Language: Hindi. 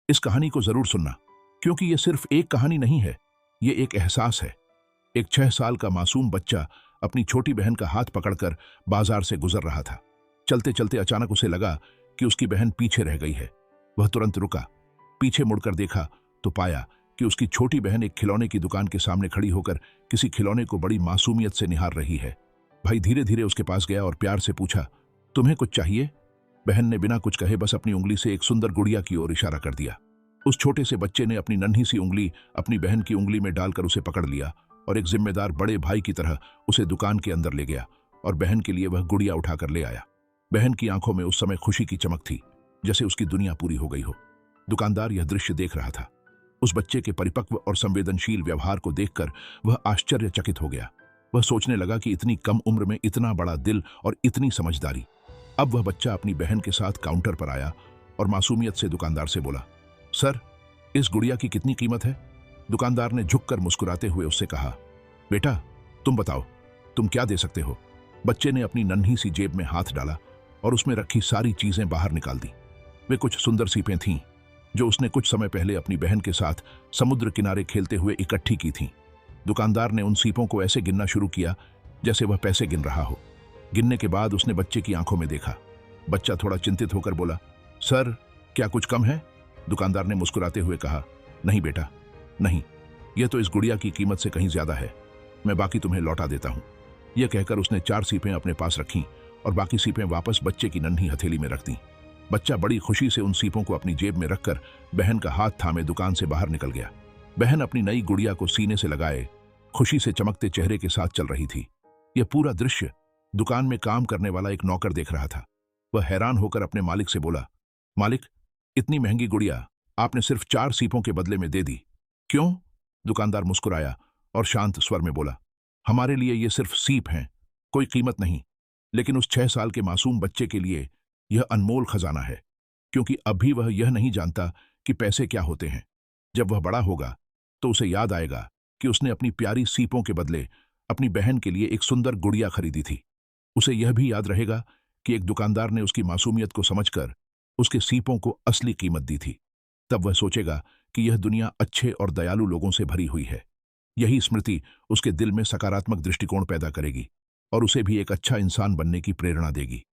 इस कहानी को जरूर सुनना, क्योंकि ये सिर्फ एक कहानी नहीं है, ये एक एहसास है। एक 6 साल का मासूम बच्चा अपनी छोटी बहन का हाथ पकड़कर बाजार से गुजर रहा था। चलते चलते अचानक उसे लगा कि उसकी बहन पीछे रह गई है। वह तुरंत रुका, पीछे मुड़कर देखा तो पाया कि उसकी छोटी बहन एक खिलौने की दुकान के सामने खड़ी होकर किसी खिलौने को बड़ी मासूमियत से निहार रही है। भाई धीरे धीरे उसके पास गया और प्यार से पूछा, तुम्हें कुछ चाहिए? बहन ने बिना कुछ कहे बस अपनी उंगली से एक सुंदर गुड़िया की ओर इशारा कर दिया। उस छोटे से बच्चे ने अपनी नन्ही सी उंगली अपनी बहन की उंगली में डालकर उसे पकड़ लिया और एक जिम्मेदार बड़े भाई की तरह उसे दुकान के अंदर ले गया और बहन के लिए वह गुड़िया उठाकर ले आया। बहन की आंखों में उस समय खुशी की चमक थी, जैसे उसकी दुनिया पूरी हो गई हो। दुकानदार यह दृश्य देख रहा था। उस बच्चे के परिपक्व और संवेदनशील व्यवहार को देखकर वह आश्चर्यचकित हो गया। वह सोचने लगा कि इतनी कम उम्र में इतना बड़ा दिल और इतनी समझदारी। अब वह बच्चा अपनी बहन के साथ काउंटर पर आया और मासूमियत से दुकानदार से बोला, सर, इस गुड़िया की कितनी कीमत है? दुकानदार ने झुककर मुस्कुराते हुए उससे कहा, बेटा, तुम बताओ, तुम क्या दे सकते हो? बच्चे ने अपनी नन्ही सी जेब में हाथ डाला और उसमें रखी सारी चीजें बाहर निकाल दी। वे कुछ सुंदर सीपें थीं जो उसने कुछ समय पहले अपनी बहन के साथ समुद्र किनारे खेलते हुए इकट्ठी की थीं। दुकानदार ने उन सीपों को ऐसे गिनना शुरू किया जैसे वह पैसे गिन रहा हो। गिनने के बाद उसने बच्चे की आंखों में देखा। बच्चा थोड़ा चिंतित होकर बोला, सर, क्या कुछ कम है? दुकानदार ने मुस्कुराते हुए कहा, नहीं बेटा, नहीं, यह तो इस गुड़िया की कीमत से कहीं ज्यादा है। मैं बाकी तुम्हें लौटा देता हूं। यह कहकर उसने 4 सीपें अपने पास रखीं और बाकी सीपें वापस बच्चे की नन्ही हथेली में रख दी। बच्चा बड़ी खुशी से उन सीपों को अपनी जेब में रखकर बहन का हाथ थामे दुकान से बाहर निकल गया। बहन अपनी नई गुड़िया को सीने से लगाए खुशी से चमकते चेहरे के साथ चल रही थी। यह पूरा दृश्य दुकान में काम करने वाला एक नौकर देख रहा था। वह हैरान होकर अपने मालिक से बोला, मालिक, इतनी महंगी गुड़िया आपने सिर्फ 4 सीपों के बदले में दे दी, क्यों? दुकानदार मुस्कुराया और शांत स्वर में बोला, हमारे लिए ये सिर्फ सीप हैं, कोई कीमत नहीं, लेकिन उस 6 साल के मासूम बच्चे के लिए यह अनमोल खजाना है, क्योंकि अभी वह यह नहीं जानता कि पैसे क्या होते हैं। जब वह बड़ा होगा तो उसे याद आएगा कि उसने अपनी प्यारी सीपों के बदले अपनी बहन के लिए एक सुंदर गुड़िया खरीदी थी। उसे यह भी याद रहेगा कि एक दुकानदार ने उसकी मासूमियत को समझकर उसके सीपों को असली कीमत दी थी। तब वह सोचेगा कि यह दुनिया अच्छे और दयालु लोगों से भरी हुई है। यही स्मृति उसके दिल में सकारात्मक दृष्टिकोण पैदा करेगी और उसे भी एक अच्छा इंसान बनने की प्रेरणा देगी।